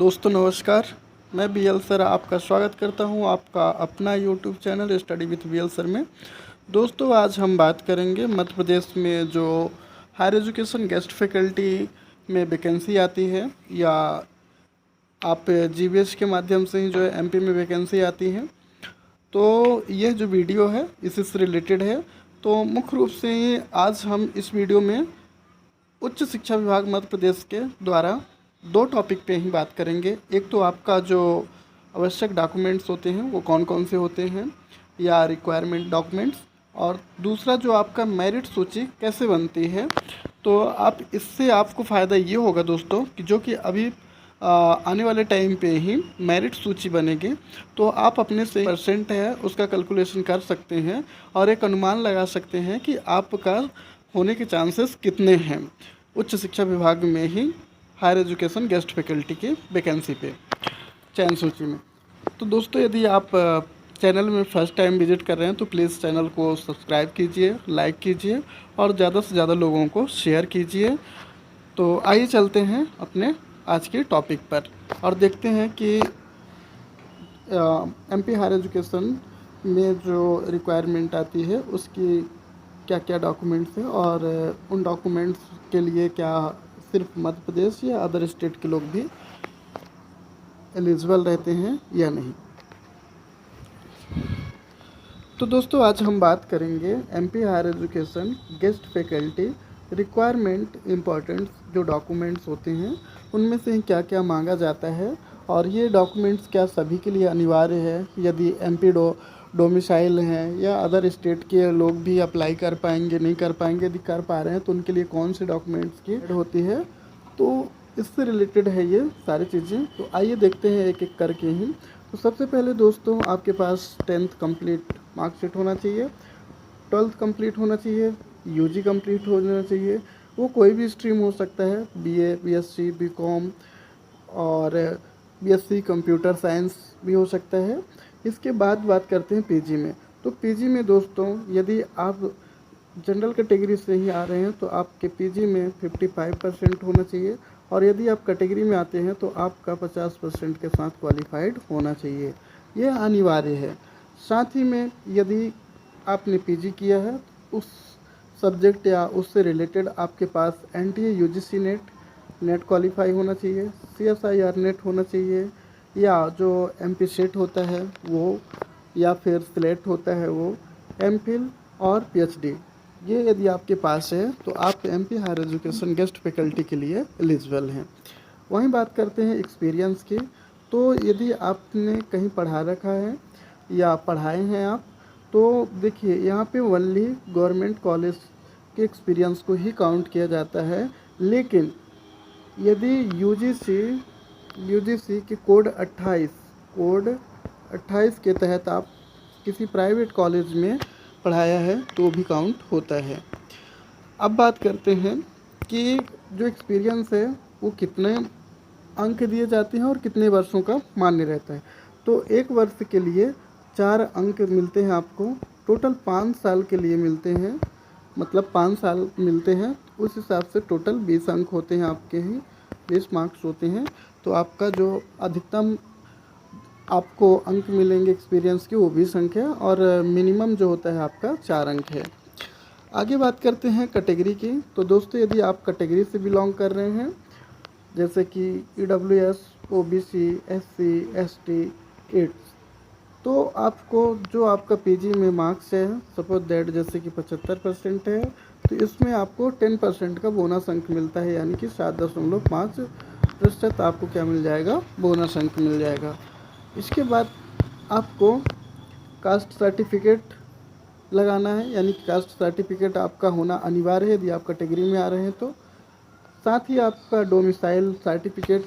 दोस्तों नमस्कार। मैं बीएल सर आपका स्वागत करता हूं आपका अपना YouTube channel study with BL sir में। दोस्तों आज हम बात करेंगे मध्य प्रदेश में जो हायर एजुकेशन गेस्ट फैकल्टी में वैकेंसी आती है या आप जीबीएस के माध्यम से ही जो है एमपी में वैकेंसी आती है। तो यह जो वीडियो है इसी से रिलेटेड है। तो मुख्य रूप से आज हम इस वीडियो में उच्च शिक्षा विभाग मध्य प्रदेश के द्वारा दो टॉपिक पे ही बात करेंगे। एक तो आपका जो आवश्यक डॉक्यूमेंट्स होते हैं वो कौन कौन से होते हैं या रिक्वायरमेंट डॉक्यूमेंट्स, और दूसरा जो आपका मेरिट सूची कैसे बनती है। तो आप इससे आपको फ़ायदा ये होगा दोस्तों कि जो कि अभी आने वाले टाइम पे ही मेरिट सूची बनेगी तो आप अपने से परसेंट है उसका कैलकुलेशन कर सकते हैं और एक अनुमान लगा सकते हैं कि आपका होने के चांसेस कितने हैं उच्च शिक्षा विभाग में ही हायर एजुकेशन गेस्ट फैकल्टी की वैकेंसी पे चयन सूची में। तो दोस्तों यदि आप चैनल में फर्स्ट टाइम विजिट कर रहे हैं तो प्लीज़ चैनल को सब्सक्राइब कीजिए, लाइक कीजिए और ज़्यादा से ज़्यादा लोगों को शेयर कीजिए। तो आइए चलते हैं अपने आज के टॉपिक पर और देखते हैं कि एमपी हायर एजुकेशन में जो रिक्वायरमेंट आती है उसकी क्या क्या डॉक्यूमेंट्स हैं और उन डॉक्यूमेंट्स के लिए क्या सिर्फ मध्य प्रदेश या अदर स्टेट के लोग भी एलिजिबल रहते हैं या नहीं। तो दोस्तों आज हम बात करेंगे MP higher education guest faculty requirement important जो डॉक्यूमेंट्स होते हैं उनमें से क्या क्या मांगा जाता है और ये डॉक्यूमेंट्स क्या सभी के लिए अनिवार्य है, यदि एमपी डोमिसाइल हैं या अदर स्टेट के लोग भी अप्लाई कर पाएंगे नहीं कर पाएंगे, यदि कर पा रहे हैं तो उनके लिए कौन से डॉक्यूमेंट्स की होती है। तो इससे रिलेटेड है ये सारी चीज़ें। तो आइए देखते हैं एक एक करके ही। तो सबसे पहले दोस्तों आपके पास 10th कंप्लीट मार्कशीट होना चाहिए, 12th कंप्लीट होना चाहिए, यूजी कंप्लीट होना चाहिए। वो कोई भी स्ट्रीम हो सकता है, बीए, बीएससी, बीकॉम और बीएससी कंप्यूटर साइंस भी हो सकता है। इसके बाद बात करते हैं पीजी में। तो पीजी में दोस्तों यदि आप जनरल कैटेगरी से ही आ रहे हैं तो आपके पीजी में 55% होना चाहिए और यदि आप कैटेगरी में आते हैं तो आपका 50% के साथ क्वालिफाइड होना चाहिए, यह अनिवार्य है। साथ ही में यदि आपने पीजी किया है उस सब्जेक्ट या उससे रिलेटेड आपके पास एनटीए यूजीसी नेट क्वालिफाई होना चाहिए, सीएसआईआर नेट होना चाहिए या जो एमपी सेट होता है वो या फिर स्लेट होता है वो, एमफिल और पीएचडी, ये यदि आपके पास है तो आप MP higher education guest faculty के लिए एलिजिबल हैं। वहीं बात करते हैं एक्सपीरियंस की। तो यदि आपने कहीं पढ़ा रखा है या पढ़ाए हैं आप तो देखिए यहाँ पे ओनली गवर्नमेंट कॉलेज के एक्सपीरियंस को ही काउंट किया जाता है। लेकिन यदि यूजीसी के कोड 28 के तहत आप किसी प्राइवेट कॉलेज में पढ़ाया है तो भी काउंट होता है। अब बात करते हैं कि जो एक्सपीरियंस है वो कितने अंक दिए जाते हैं और कितने वर्षों का मान्य रहता है। तो एक वर्ष के लिए 4 अंक मिलते हैं आपको, टोटल 5 साल के लिए मिलते हैं, मतलब 5 साल मिलते हैं। उस हिसाब से टोटल 20 अंक होते हैं आपके ही, 20 मार्क्स होते हैं। तो आपका जो अधिकतम आपको अंक मिलेंगे एक्सपीरियंस के वो 20 अंक है और मिनिमम जो होता है आपका 4 अंक है। आगे बात करते हैं कैटेगरी की। तो दोस्तों यदि आप कैटेगरी से बिलोंग कर रहे हैं जैसे कि ईडब्ल्यूएस, ओबीसी, एससी, एसटी, एड्स, तो आपको जो आपका पीजी में मार्क्स है सपोज दैट जैसे कि 75% है तो इसमें आपको 10% का बोनस अंक मिलता है, यानी कि 7.5% आपको क्या मिल जाएगा, बोनस अंक मिल जाएगा। इसके बाद आपको कास्ट सर्टिफिकेट लगाना है, यानी कि कास्ट सर्टिफिकेट आपका होना अनिवार्य है यदि आप कैटेगरी में आ रहे हैं तो। साथ ही आपका डोमिसाइल सर्टिफिकेट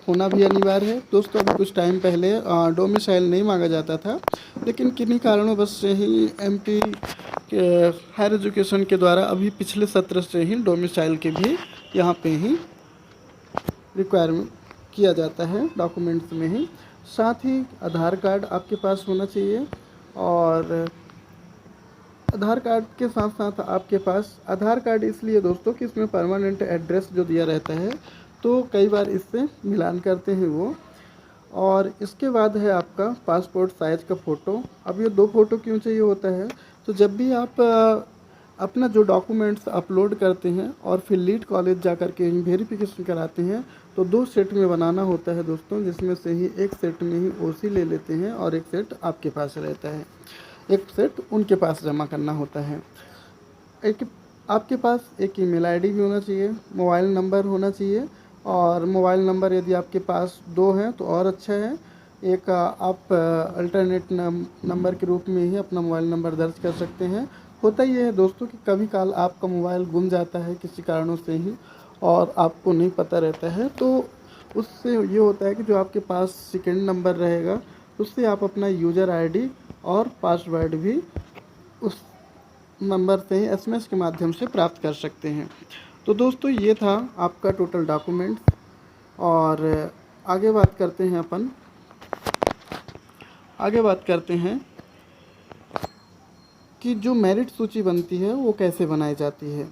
होना भी अनिवार्य है। दोस्तों अभी कुछ टाइम पहले डोमिसाइल नहीं मांगा जाता था, लेकिन किन्हीं कारणों बस से ही एमपी के हायर एजुकेशन के द्वारा अभी पिछले सत्र से ही डोमिसाइल के भी यहाँ पे ही रिक्वायरमेंट किया जाता है डॉक्यूमेंट्स में ही। साथ ही आधार कार्ड आपके पास होना चाहिए और आधार कार्ड के साथ साथ आपके पास आधार कार्ड इसलिए दोस्तों कि इसमें परमानेंट एड्रेस जो दिया रहता है तो कई बार इससे मिलान करते हैं वो। और इसके बाद है आपका पासपोर्ट साइज़ का फ़ोटो। अब ये 2 फ़ोटो क्यों चाहिए होता है, तो जब भी आप अपना जो डॉक्यूमेंट्स अपलोड करते हैं और फिर लीड कॉलेज जा कर के वेरिफिकेशन कराते हैं, तो 2 सेट में बनाना होता है दोस्तों, जिसमें से ही एक सेट में ही ओसी ले लेते हैं और एक सेट आपके पास रहता है, एक सेट उनके पास जमा करना होता है। एक आपके पास एक ईमेल आईडी भी होना चाहिए, मोबाइल नंबर होना चाहिए, और मोबाइल नंबर यदि आपके पास 2 हैं तो और अच्छा है। एक आप अल्टरनेट नंबर के रूप में ही अपना मोबाइल नंबर दर्ज कर सकते हैं। होता ये है दोस्तों कि कभी काल आपका मोबाइल गुम जाता है किसी कारणों से ही और आपको नहीं पता रहता है, तो उससे ये होता है कि जो आपके पास सेकंड नंबर रहेगा उससे आप अपना यूज़र आईडी और पासवर्ड भी उस नंबर से ही एसएमएस के माध्यम से प्राप्त कर सकते हैं। तो दोस्तों ये था आपका टोटल डॉक्यूमेंट्स। और आगे बात करते हैं कि जो मेरिट सूची बनती है वो कैसे बनाई जाती है।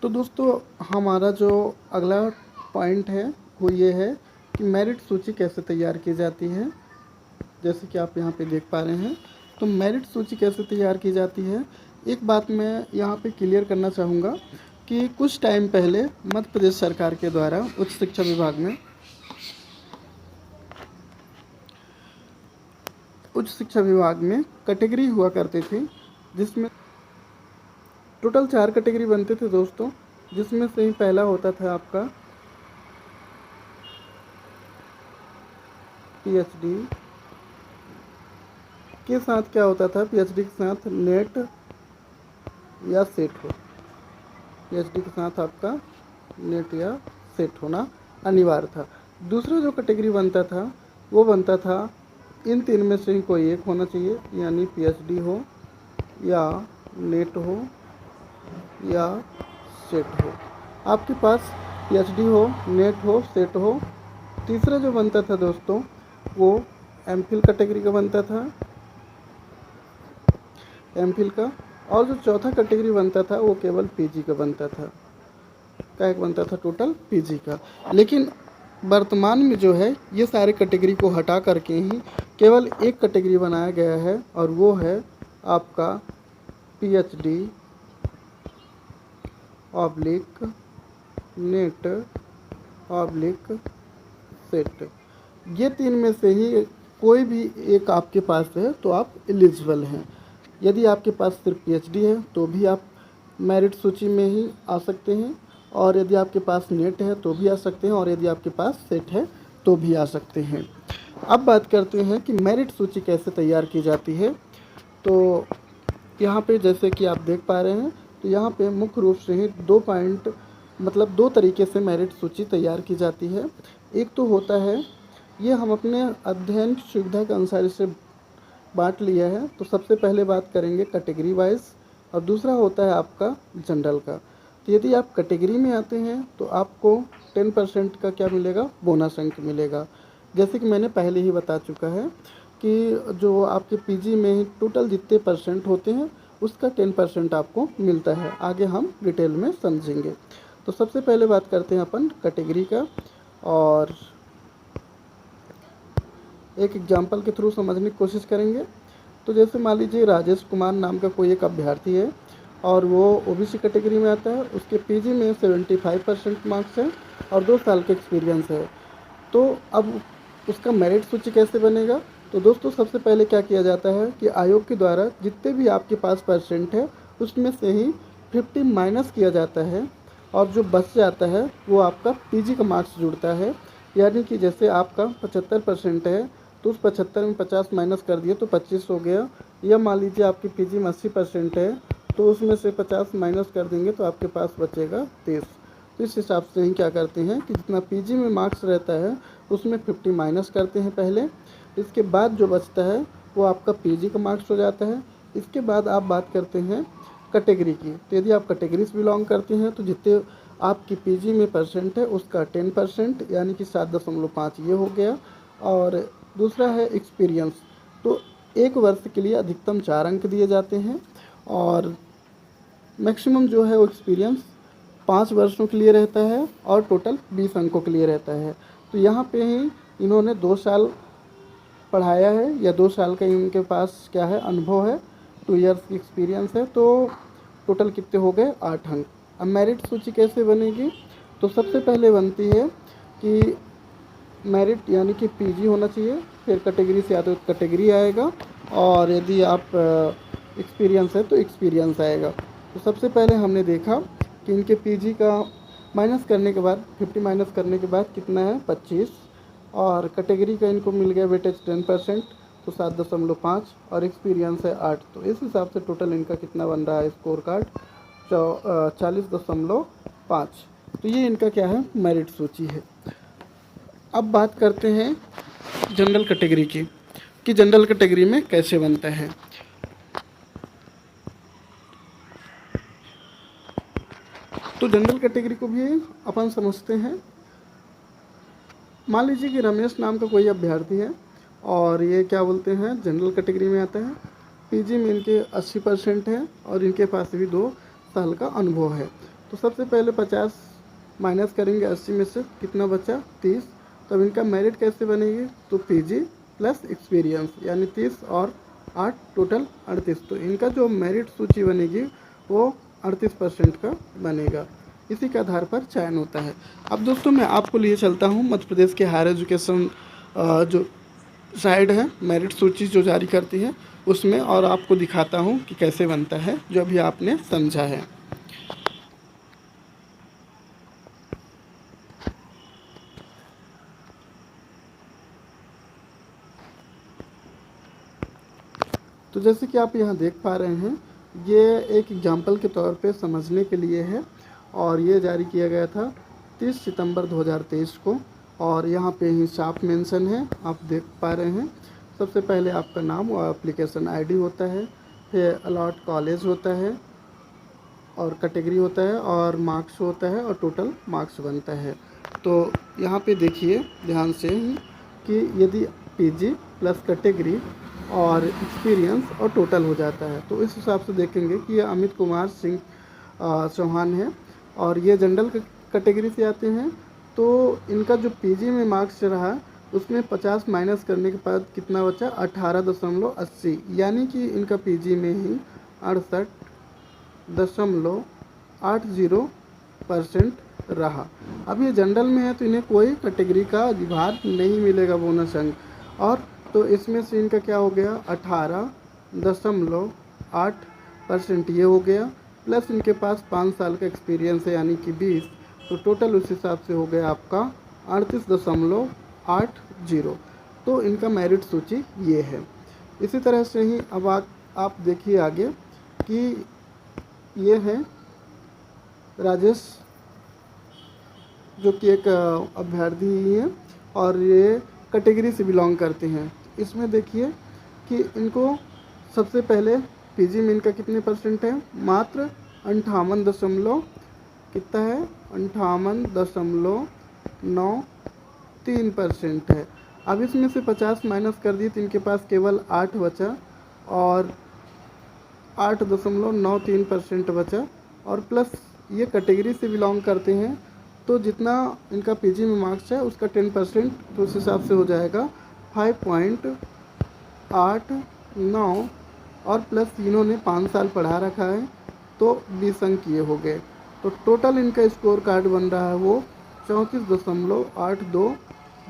तो दोस्तों हमारा जो अगला पॉइंट है वो ये है कि मेरिट सूची कैसे तैयार की जाती है। जैसे कि आप यहाँ पे देख पा रहे हैं, तो मेरिट सूची कैसे तैयार की जाती है। एक बात मैं यहाँ पे क्लियर करना चाहूँगा कि कुछ टाइम पहले मध्य प्रदेश सरकार के द्वारा उच्च शिक्षा विभाग में कैटेगरी हुआ करते थे, जिसमें टोटल 4 कैटेगरी बनते थे दोस्तों, जिसमें से ही पहला होता था आपका पीएचडी के साथ क्या होता था, पीएचडी के साथ नेट या सेट हो, पीएचडी के साथ आपका नेट या सेट होना अनिवार्य था। दूसरा जो कैटेगरी बनता था वो बनता था इन 3 में से ही कोई एक होना चाहिए, यानी पीएचडी हो या नेट हो या सेट हो। आपके पास पीएचडी हो, नेट हो, सेट हो। तीसरा जो बनता था दोस्तों वो एमफिल कैटेगरी का बनता था, एमफिल का। और जो चौथा कैटेगरी बनता था वो केवल पीजी का बनता था। क्या बनता था, टोटल पीजी का। लेकिन वर्तमान में जो है ये सारे कैटेगरी को हटा करके ही केवल एक कैटेगरी बनाया गया है, और वो है आपका PhD oblique net oblique set. ये 3 में से ही कोई भी एक आपके पास है तो आप एलिजिबल हैं। यदि आपके पास सिर्फ पीएचडी है तो भी आप मेरिट सूची में ही आ सकते हैं, और यदि आपके पास नेट है तो भी आ सकते हैं, और यदि आपके पास सेट है तो भी आ सकते हैं। अब बात करते हैं कि मेरिट सूची कैसे तैयार की जाती है। तो यहाँ पे जैसे कि आप देख पा रहे हैं, तो यहाँ पे मुख्य रूप से ही 2 पॉइंट मतलब 2 तरीके से मेरिट सूची तैयार की जाती है। एक तो होता है, ये हम अपने अध्ययन की सुविधा के अनुसार इसे बांट लिया है। तो सबसे पहले बात करेंगे कैटेगरी वाइज, और दूसरा होता है आपका जनरल का। तो यदि आप कैटेगरी में आते हैं तो आपको 10% का क्या मिलेगा, बोनस अंक मिलेगा। जैसे कि मैंने पहले ही बता चुका है कि जो आपके पीजी में टोटल जितने परसेंट होते हैं उसका 10% आपको मिलता है। आगे हम डिटेल में समझेंगे। तो सबसे पहले बात करते हैं अपन कैटेगरी का, और एक एग्जाम्पल के थ्रू समझने की कोशिश करेंगे। तो जैसे मान लीजिए राजेश कुमार नाम का कोई एक अभ्यर्थी है और वो ओबीसी कैटेगरी में आता है, उसके पीजी में 75% मार्क्स हैं और 2 साल का एक्सपीरियंस है। तो अब उसका मेरिट सूची कैसे बनेगा। तो दोस्तों सबसे पहले क्या किया जाता है कि आयोग के द्वारा जितने भी आपके पास परसेंट है उसमें से ही 50 माइनस किया जाता है, और जो बच जाता है वो आपका पीजी का मार्क्स जुड़ता है। यानी कि जैसे आपका 75% है तो उस 75 में 50 माइनस कर दिए तो 25 हो गया। या मान लीजिए आपकी पीजी में 80% है तो उसमें से 50 माइनस कर देंगे तो आपके पास बचेगा 30। तो इस हिसाब से ही क्या करते हैं कि जितना पीजी में मार्क्स रहता है उसमें 50 माइनस करते हैं पहले। इसके बाद जो बचता है वो आपका पीजी का मार्क्स हो जाता है। इसके बाद आप बात करते हैं कैटेगरी की। तो यदि आप कैटेगरी से बिलोंग करते हैं तो जितने आपकी पीजी में परसेंट है उसका 10% यानी कि 7.5 ये हो गया। और दूसरा है एक्सपीरियंस। तो 1 वर्ष के लिए अधिकतम 4 अंक दिए जाते हैं, और मैक्सिमम जो है वो एक्सपीरियंस 5 वर्षों के लिए रहता है और टोटल 20 अंकों के लिए रहता है। तो यहाँ पे ही इन्होंने 2 साल पढ़ाया है या 2 साल का इनके पास क्या है अनुभव है, 2 इयर्स की एक्सपीरियंस है। तो टोटल कितने हो गए 8 अंक। अब मेरिट सूची कैसे बनेगी? तो सबसे पहले बनती है कि मेरिट यानी कि पीजी होना चाहिए, फिर कैटेगरी से या तो कैटेगरी आएगा और यदि आप एक्सपीरियंस है तो एक्सपीरियंस आएगा। तो सबसे पहले हमने देखा कि इनके पीजी का माइनस करने के बाद 50 माइनस करने के बाद कितना है 25, और कैटेगरी का इनको मिल गया वेटेज 10% तो 7.5 और एक्सपीरियंस है 8। तो इस हिसाब से टोटल इनका कितना बन रहा है स्कोर कार्ड 40.5। तो ये इनका क्या है मेरिट सूची है। अब बात करते हैं जनरल कैटेगरी की कि जनरल कैटेगरी में कैसे बनता है। तो जनरल कैटेगरी को भी अपन समझते हैं। मान लीजिए कि रमेश नाम का कोई अभ्यर्थी है और ये क्या बोलते हैं जनरल कैटेगरी में आता है, पीजी में इनके 80% है और इनके पास भी 2 साल का अनुभव है। तो सबसे पहले 50 माइनस करेंगे 80 में से, कितना बचा 30। तब इनका मेरिट कैसे बनेगी? तो पीजी प्लस एक्सपीरियंस यानी 30 और 8 टोटल 38। तो इनका जो मेरिट सूची बनेगी वो 38% का बनेगा। इसी के आधार पर चयन होता है। अब दोस्तों मैं आपको लिए चलता हूँ मध्य प्रदेश के हायर एजुकेशन जो साइड है मेरिट सूची जो जारी करती है उसमें, और आपको दिखाता हूँ कि कैसे बनता है जो अभी आपने समझा है। तो जैसे कि आप यहाँ देख पा रहे हैं ये एक एग्जाम्पल के तौर पे समझने के लिए है और ये जारी किया गया था 30 सितंबर 2023 को। और यहाँ पे ही साफ मेंशन है, आप देख पा रहे हैं। सबसे पहले आपका नाम और एप्लीकेशन आईडी होता है, फिर अलॉट कॉलेज होता है और कैटेगरी होता है और मार्क्स होता है और टोटल मार्क्स बनता है। तो यहाँ पे देखिए ध्यान से कि यदि पीजी प्लस कैटेगरी और एक्सपीरियंस और टोटल हो जाता है तो इस हिसाब से देखेंगे कि ये अमित कुमार सिंह चौहान है और ये जनरल कैटेगरी से आते हैं। तो इनका जो पीजी में मार्क्स रहा उसमें 50 माइनस करने के बाद कितना बचा 18.80, यानी कि इनका पीजी में ही 68.80% रहा। अब ये जनरल में है तो इन्हें कोई कैटेगरी का अधिभार नहीं मिलेगा बोनस अंक, और तो इसमें से इनका क्या हो गया 18.8% ये हो गया, प्लस इनके पास 5 साल का एक्सपीरियंस है यानी कि 20। तो टोटल उस हिसाब से हो गया आपका 38.80। तो इनका मेरिट सूची ये है। इसी तरह से ही अब आप देखिए आगे कि ये है राजेश जो कि एक अभ्यर्थी ही है और ये कैटेगरी से बिलोंग करते हैं। इसमें देखिए कि इनको सबसे पहले पीजी में इनका कितने परसेंट है, मात्र 58.93% है। अब इसमें से 50 माइनस कर दिए तो इनके पास केवल 8 बचा और 8.93% बचा, और प्लस ये कैटेगरी से बिलोंग करते हैं तो जितना इनका पीजी में मार्क्स है उसका 10% तो उस हिसाब से हो जाएगा 5.89, और प्लस इन्होंने 5 साल पढ़ा रखा है तो 20 अंक ये हो गए। तो टोटल इनका स्कोर कार्ड बन रहा है वो 34.82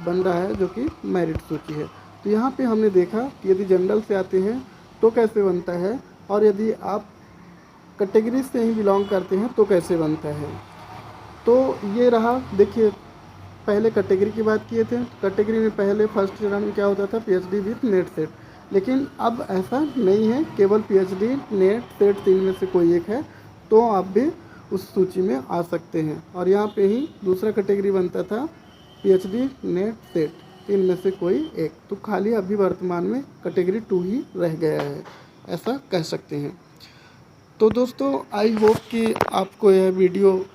बन रहा है जो कि मेरिट सूची है। तो यहाँ पे हमने देखा कि यदि जनरल से आते हैं तो कैसे बनता है और यदि आप कैटेगरी से ही बिलोंग करते हैं तो कैसे बनता है। तो ये रहा, देखिए पहले कैटेगरी की बात किए थे। कैटेगरी में पहले फर्स्ट चरण में क्या होता था पीएचडी विथ नेट सेट, लेकिन अब ऐसा नहीं है, केवल पीएचडी नेट सेट 3 में से कोई एक है तो आप भी उस सूची में आ सकते हैं। और यहाँ पे ही दूसरा कैटेगरी बनता था पीएचडी नेट सेट 3 में से कोई एक, तो खाली अभी वर्तमान में कैटेगरी 2 ही रह गया है, ऐसा कह सकते हैं। तो दोस्तों आई होप कि आपको यह वीडियो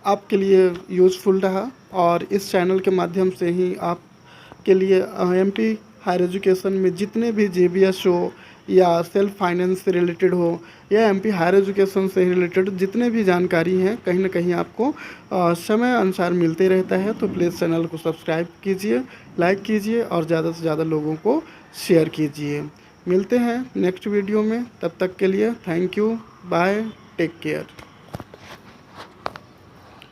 आपके लिए यूज़फुल रहा और इस चैनल के माध्यम से ही आपके लिए एमपी हायर एजुकेशन में जितने भी जेबीएस हो या सेल्फ फाइनेंस से रिलेटेड हो या एमपी हायर एजुकेशन से रिलेटेड जितने भी जानकारी हैं कहीं ना कहीं आपको समय अनुसार मिलते रहता है। तो प्लीज़ चैनल को सब्सक्राइब कीजिए, लाइक कीजिए और ज़्यादा से ज़्यादा लोगों को शेयर कीजिए। मिलते हैं नेक्स्ट वीडियो में, तब तक के लिए thank you, bye, take care.